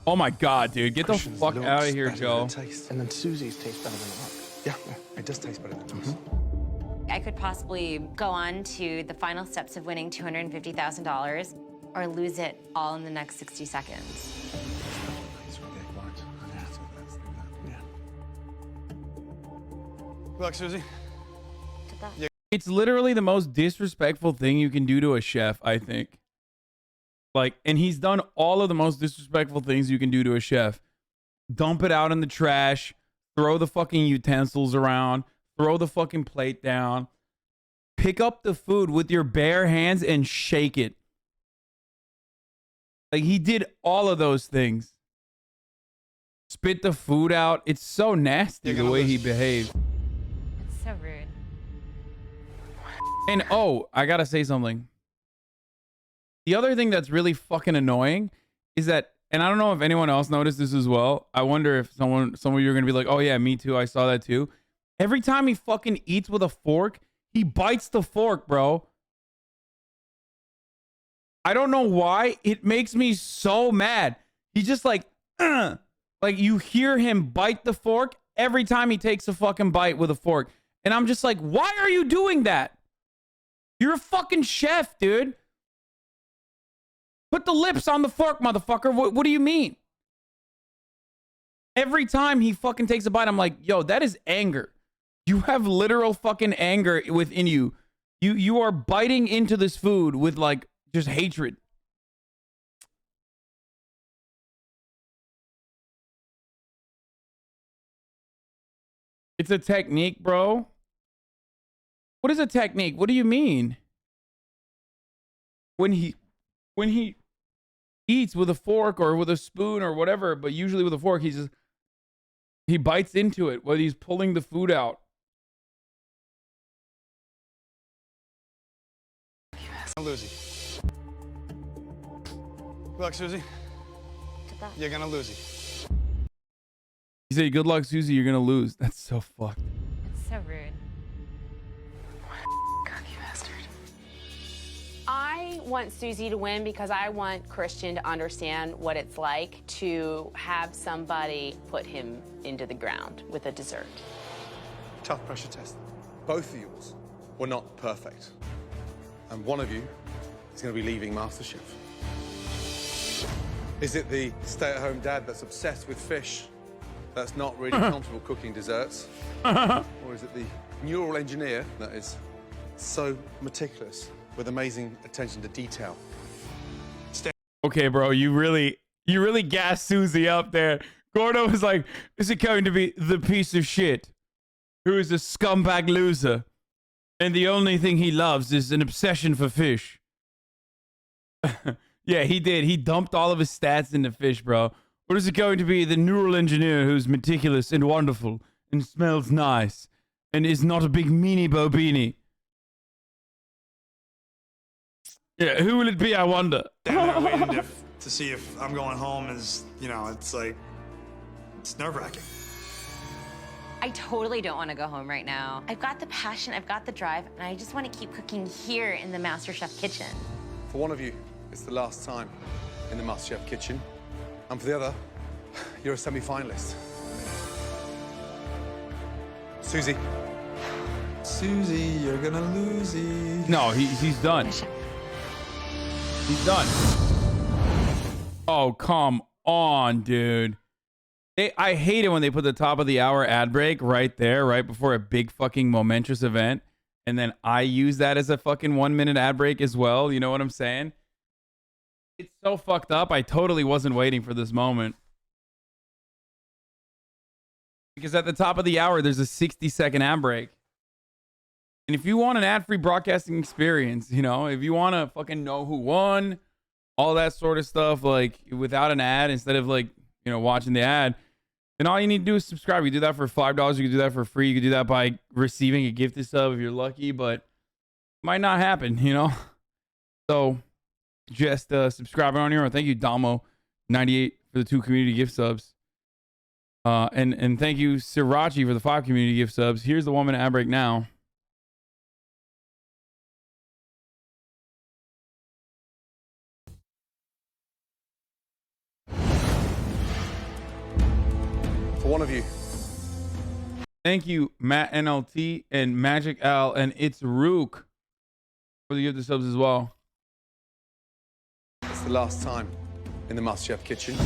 Oh my God, dude. Get Christian's the fuck looks out of here, better Joe. than it tastes. And then Susie's tastes better than it looks. Yeah, it does taste better than it looks. I could possibly go on to the final steps of winning $250,000 or lose it all in the next 60 seconds. Good luck, Susie. It's literally the most disrespectful thing you can do to a chef, I think. Like, and he's done all of the most disrespectful things you can do to a chef. Dump it out in the trash, throw the fucking utensils around, throw the fucking plate down, pick up the food with your bare hands and shake it. Like, he did all of those things. Spit the food out. It's so nasty the way he behaved. It's so rude. And oh, I gotta say something. The other thing that's really fucking annoying is that, and I don't know if anyone else noticed this as well. I wonder if some of you are gonna be like, oh yeah, me too. I saw that too. Every time he fucking eats with a fork, he bites the fork, bro. I don't know why. It makes me so mad. He's just like you hear him bite the fork every time he takes a fucking bite with a fork. And I'm just like, why are you doing that? You're a fucking chef, dude. Put the lips on the fork, motherfucker. What do you mean? Every time he fucking takes a bite, I'm like, yo, that is anger. You have literal fucking anger within you. You are biting into this food with like just hatred. It's a technique, bro. What is a technique? What do you mean? When he eats with a fork or with a spoon or whatever, but usually with a fork, he bites into it while he's pulling the food out. Lose. Good luck, Susie. You're gonna lose it. He said, good luck, Susie, you're gonna lose. That's so fucked. It's so rude. Cocky bastard. I want Susie to win because I want Christian to understand what it's like to have somebody put him into the ground with a dessert. Tough pressure test. Both of yours were not perfect. And one of you is going to be leaving MasterChef. Is it the stay-at-home dad that's obsessed with fish, that's not really comfortable cooking desserts? Or is it the neural engineer that is so meticulous with amazing attention to detail? Okay, bro, you really gassed Susie up there. Gordo was like, is it going to be the piece of shit who is a scumbag loser and the only thing he loves is an obsession for fish? Yeah, he did. He dumped all of his stats into fish, bro. Or is it going to be the neural engineer who's meticulous and wonderful and smells nice and is not a big meanie bobini? Yeah, who will it be, I wonder? Down there waiting to see if I'm going home is, you know, it's like, it's nerve-wracking. I totally don't want to go home right now. I've got the passion, I've got the drive, and I just want to keep cooking here in the MasterChef kitchen. For one of you, it's the last time in the MasterChef kitchen. And for the other, you're a semi-finalist. Susie, Susie, you're gonna lose it. No, he's done. He's done. Oh, come on, dude. I hate it when they put the top of the hour ad break right there, right before a big fucking momentous event. And then I use that as a fucking 1 minute ad break as well. You know what I'm saying? It's so fucked up. I totally wasn't waiting for this moment. Because at the top of the hour, there's a 60-second ad break. And if you want an ad-free broadcasting experience, you know, if you want to fucking know who won, all that sort of stuff, like without an ad, instead of like, you know, watching the ad, then all you need to do is subscribe. You do that for $5. You can do that for free. You can do that by receiving a gifted sub if you're lucky, but it might not happen, you know? So just subscribe on here. Thank you, Damo98 for the 2 community gift subs. And thank you, Srirachi, for the 5 community gift subs. Here's the 1 minute ad break now. For one of you. Thank you, Matt NLT and Magic Al, and it's Rook for the gift subs as well. It's the last time in the MasterChef kitchen.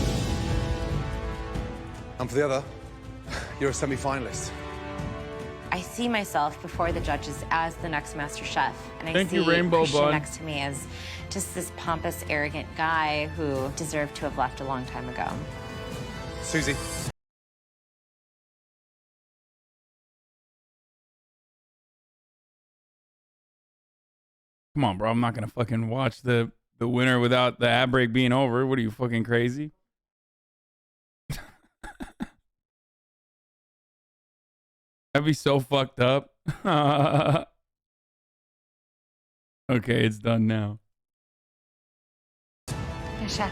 And for the other, you're a semi-finalist. I see myself before the judges as the next MasterChef, and I Thank see you, Rainbow Christian Bud. next to me as just this pompous, arrogant guy who deserved to have left a long time ago. Susie. Come on, bro. I'm not going to fucking watch the winner without the ad break being over. What are you, fucking crazy? That'd be so fucked up. Okay, it's done now. Yeah, chef.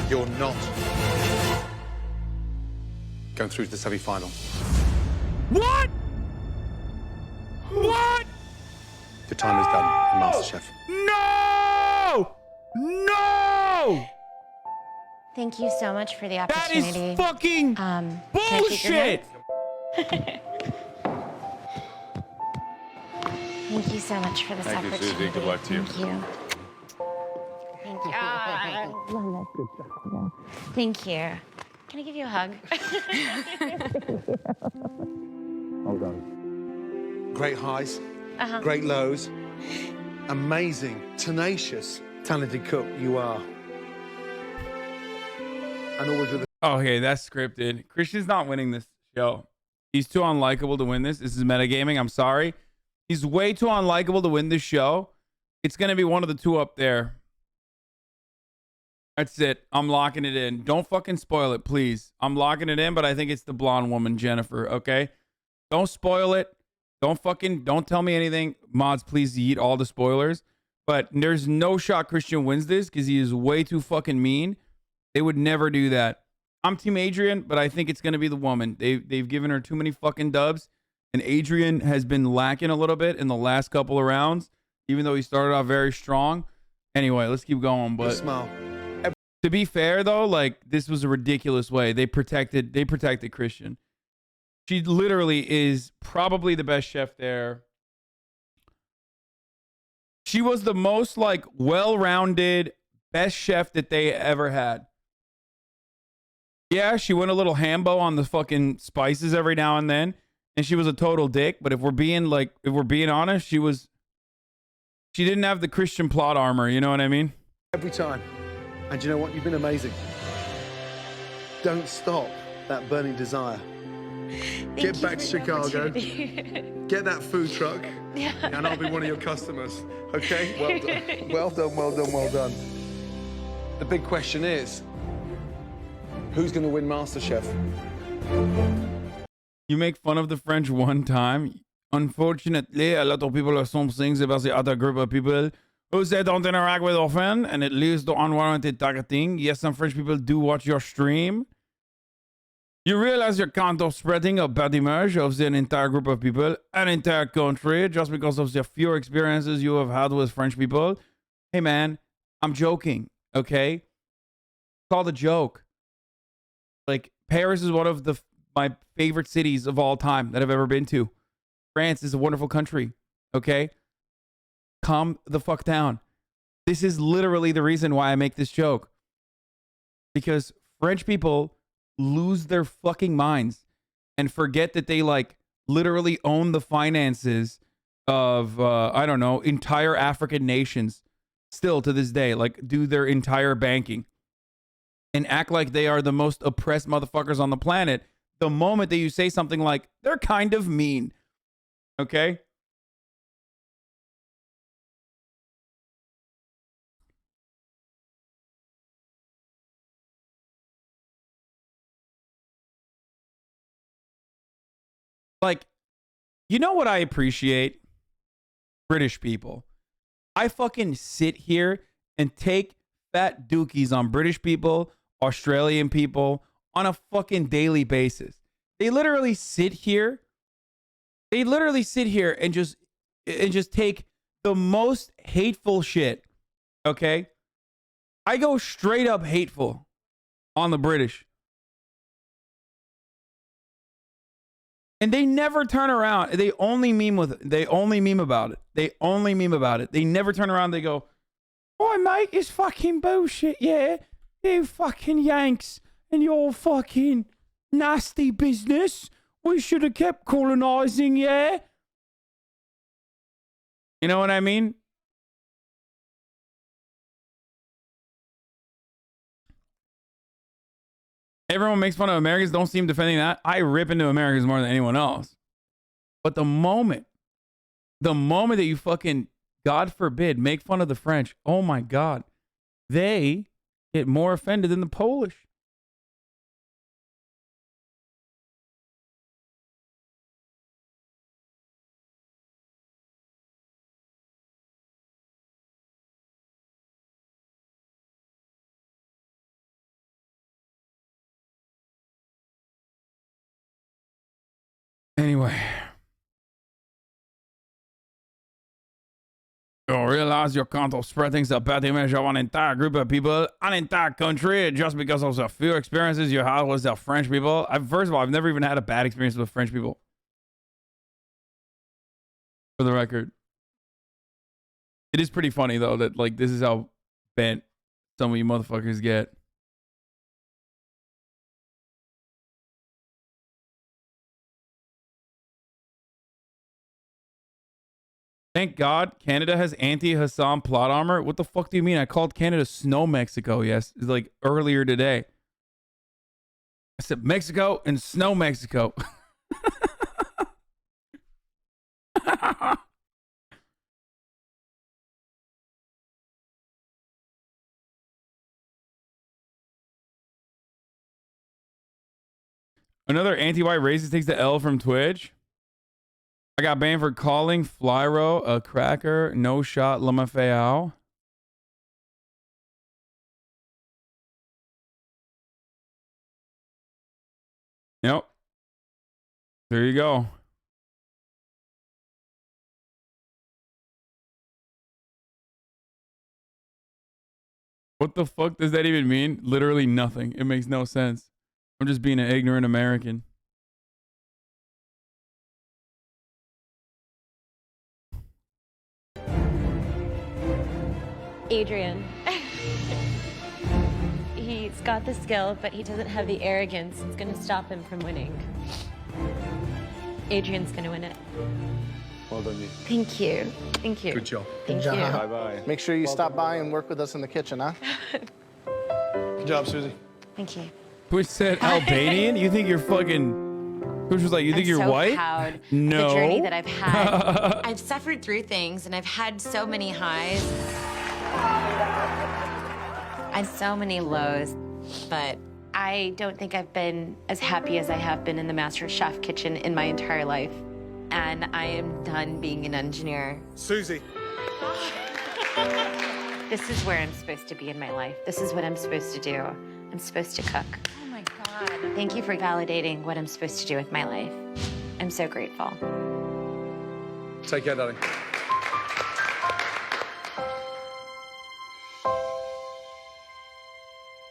You're not going through to the semi-final. What? What? The time is done in MasterChef. No! No! Thank you so much for the That opportunity. is fucking bullshit! Thank you so much for this Thank you, opportunity. Susie. Good luck to you. Thank you. Thank you. I love that. Thank you. Can I give you a hug? Well done. Great highs, Uh-huh. great lows. Amazing, tenacious, talented cook you are. And always with Okay, that's scripted. Christian's not winning this show. He's too unlikable to win this. This is metagaming. I'm sorry. He's way too unlikable to win this show. It's going to be one of the two up there. That's it. I'm locking it in. Don't fucking spoil it, please. I'm locking it in, but I think it's the blonde woman, Jennifer, okay? Don't spoil it. Don't tell me anything. Mods, please eat all the spoilers. But there's no shot Christian wins this because he is way too fucking mean. They would never do that. I'm Team Adrian, but I think it's going to be the woman. They've given her too many fucking dubs, and Adrian has been lacking a little bit in the last couple of rounds, even though he started off very strong. Anyway, let's keep going. But smile. To be fair, though, like this was a ridiculous way they protected Christian. She literally is probably the best chef there. She was the most like well-rounded best chef that they ever had. Yeah, she went a little hambo on the fucking spices every now and then, and she was a total dick. But if we're being honest, she didn't have the Christian plot armor. You know what I mean? every time. And you know what? You've been amazing. Don't stop that burning desire. Get back to Chicago. Get that food truck. Yeah. And I'll be one of your customers. Okay? Well done. Well done, well done, well done. The big question is, who's going to win MasterChef? You make fun of the French one time. Unfortunately, a lot of people assume things about the other group of people who they don't interact with often, and it leads to unwarranted targeting. Yes, some French people do watch your stream. You realize you're kind of spreading a bad image of an entire group of people, an entire country, just because of the few experiences you have had with French people. Hey, man, I'm joking, okay? Call the joke. Like, Paris is one of my favorite cities of all time that I've ever been to. France is a wonderful country. Okay? Calm the fuck down. This is literally the reason why I make this joke. Because French people lose their fucking minds and forget that they like literally own the finances of, I don't know, entire African nations still to this day, like do their entire banking and act like they are the most oppressed motherfuckers on the planet. The moment that you say something like, they're kind of mean. Okay? Like, you know what I appreciate? British people. I fucking sit here and take fat dookies on British people, Australian people on a fucking daily basis. They literally sit here. They literally sit here and just take the most hateful shit. Okay? I go straight up hateful on the British. And they never turn around. They only meme about it. They only meme about it. They never turn around. They go, "Oh, mate, it's fucking bullshit, yeah. You fucking Yanks and your fucking nasty business. We should have kept colonizing, yeah." You know what I mean? Everyone makes fun of Americans. Don't seem defending that. I rip into Americans more than anyone else. But the moment that you fucking, God forbid, make fun of the French, oh my God, they get more offended than the Polish. Anyway. You realize you can't spread things a bad image of an entire group of people, an entire country, just because of the few experiences you had with the French people. First of all, I've never even had a bad experience with French people. For the record. It is pretty funny, though, that, like, this is how bent some of you motherfuckers get. Thank God Canada has anti-Hasan plot armor. What the fuck do you mean? I called Canada Snow Mexico, yes, like earlier today. I said Mexico and Snow Mexico. Another anti-white racist takes the L from Twitch. I got banned for calling Flyro a cracker. No shot, Lamafeao. Yep. There you go. What the fuck does that even mean? Literally nothing. It makes no sense. I'm just being an ignorant American. Adrian. He's got the skill, but he doesn't have the arrogance. It's going to stop him from winning. Adrian's going to win it. Well done, you. Thank you. Thank you. Good job. Thank you. Bye-bye. Make sure you stop by and work with us in the kitchen, huh? Good job, Susie. Thank you. Twitch said Albanian? You think you're fucking... Twitch was like, you think you're so white? Proud No. of the journey that I've had. I've suffered through things, and I've had so many highs. I've so many lows, but I don't think I've been as happy as I have been in the MasterChef kitchen in my entire life. And I am done being an engineer. Susie. This is where I'm supposed to be in my life. This is what I'm supposed to do. I'm supposed to cook. Oh my God. Thank you for validating what I'm supposed to do with my life. I'm so grateful. Take care, darling.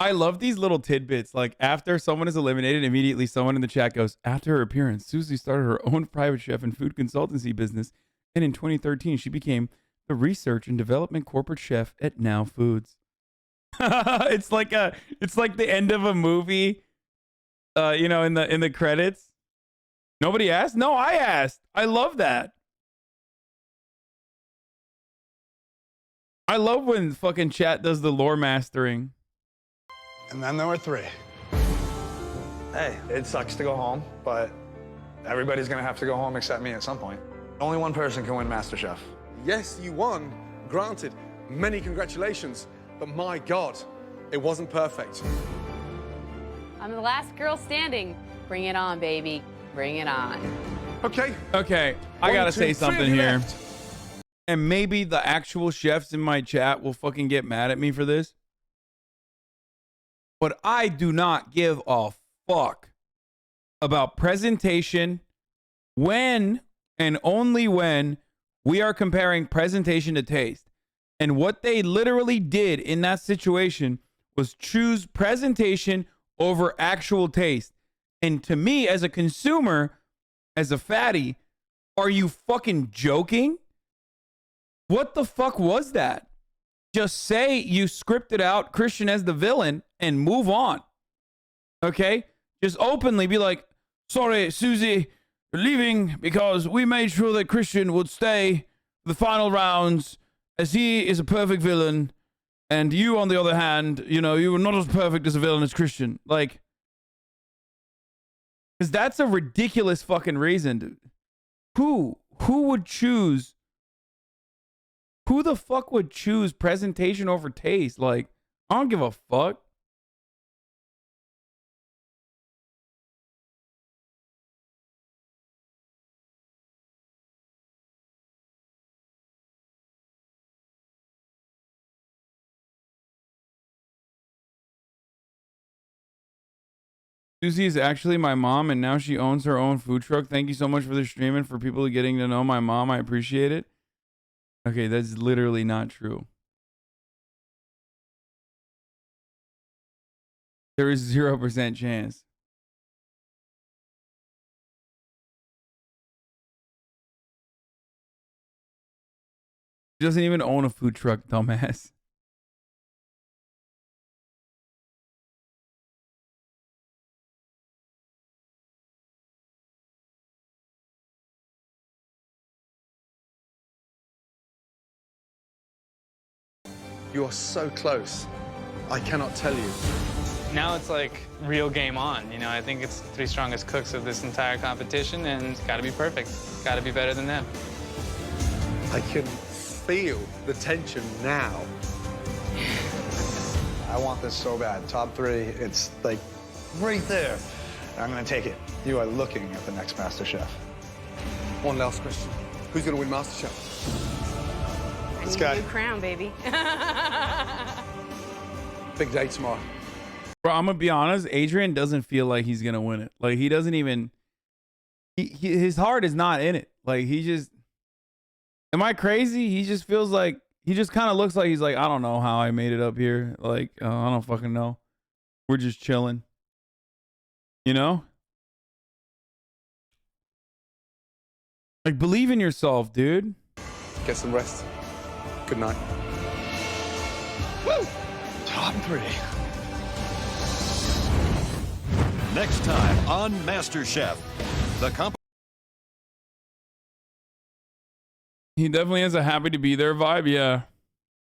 I love these little tidbits. Like after someone is eliminated, immediately someone in the chat goes, after her appearance, Susie started her own private chef and food consultancy business. And in 2013, she became the research and development corporate chef at Now Foods. It's like the end of a movie, you know, in the credits. Nobody asked? No, I asked. I love that. I love when fucking chat does the lore mastering. And then there were 3. Hey, it sucks to go home, but everybody's gonna have to go home except me at some point. Only one person can win MasterChef. Yes, you won. Granted, many congratulations. But my God, it wasn't perfect. I'm the last girl standing. Bring it on, baby. Bring it on. Okay. Okay, I gotta say something here. And maybe the actual chefs in my chat will fucking get mad at me for this. But I do not give a fuck about presentation when and only when we are comparing presentation to taste. And what they literally did in that situation was choose presentation over actual taste. And to me, as a consumer, as a fatty, are you fucking joking? What the fuck was that? Just say you scripted out Christian as the villain and move on. Okay? Just openly be like, sorry, Susie, we're leaving because we made sure that Christian would stay for the final rounds as he is a perfect villain. And you, on the other hand, you know, you were not as perfect as a villain as Christian. Like, because that's a ridiculous fucking reason, dude. Who would choose? Who the fuck would choose presentation over taste? Like, I don't give a fuck. Susie is actually my mom, and now she owns her own food truck. Thank you so much for the stream and for people getting to know my mom. I appreciate it. Okay, that's literally not true. There is 0% chance. She doesn't even own a food truck, dumbass. You are so close. I cannot tell you. Now it's like real game on. You know, I think it's the 3 strongest cooks of this entire competition, and it's got to be perfect. Got to be better than them. I can feel the tension now. I want this so bad. Top 3, it's like right there. I'm gonna take it. You are looking at the next MasterChef. One last question. Who's gonna win MasterChef? This guy. New crown, baby. Big day tomorrow. Bro, I'm gonna be honest. Adrian doesn't feel like he's gonna win it. Like, he doesn't even. His heart is not in it. Like, he just. Am I crazy? He just feels like he just kind of looks like he's like, I don't know how I made it up here. Like, I don't fucking know. We're just chilling. You know? Like, believe in yourself, dude. Get some rest. Good night. Woo! Top 3. Next time on MasterChef, the He definitely has a happy to be there vibe, yeah.